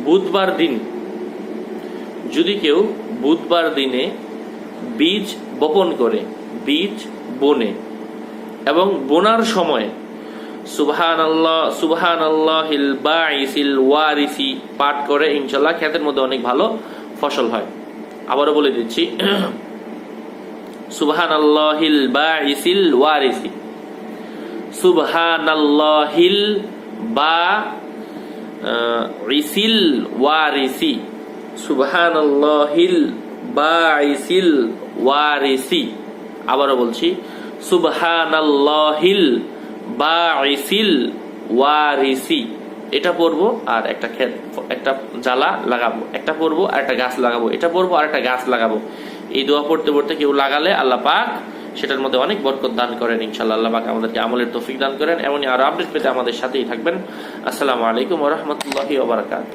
বুধবার দিন যদি কেউ বুধবার দিনে বীজ বপন করে, বীজ বোনে এবং বোনার সময় সুবহানাল্লাহ সুবহানাল্লাহিল বাঈসিল ওয়ারিসি পাঠ করে, ইনশাআল্লাহ ক্ষেতের মধ্যে অনেক ভালো ফসল হয়। আবারও বলে দিচ্ছি, সুবহানাল্লাহিল বাঈসিল ওয়ারিসি, সুবহানাল্লাহিল বাঈসিল ওয়ারিসি, সুবহানাল্লাহিল বাঈসিল ওয়ারিসি। আবারও বলছি, সুবহানাল্লাহিল বাঈসিল ওয়ারিসি। এটা পড়বো আর একটা একটা জ্বালা লাগাবো, একটা পড়বো আর একটা গাছ লাগাবো, এটা পড়বো আর একটা গাছ লাগাবো। এই দোয়া পড়তে পড়তে কেউ লাগালে আল্লাহ পাক সেটার মধ্যে অনেক বরকত দান করেন ইনশাআল্লাহ। আল্লাহ পাক আমাদেরকে আমলের তৌফিক দান করেন। এমনই আরো আপডেট পেতে আমাদের সাথেই থাকবেন। আসসালামু আলাইকুম ওয়া রাহমাতুল্লাহি ওয়া বারাকাতুহু।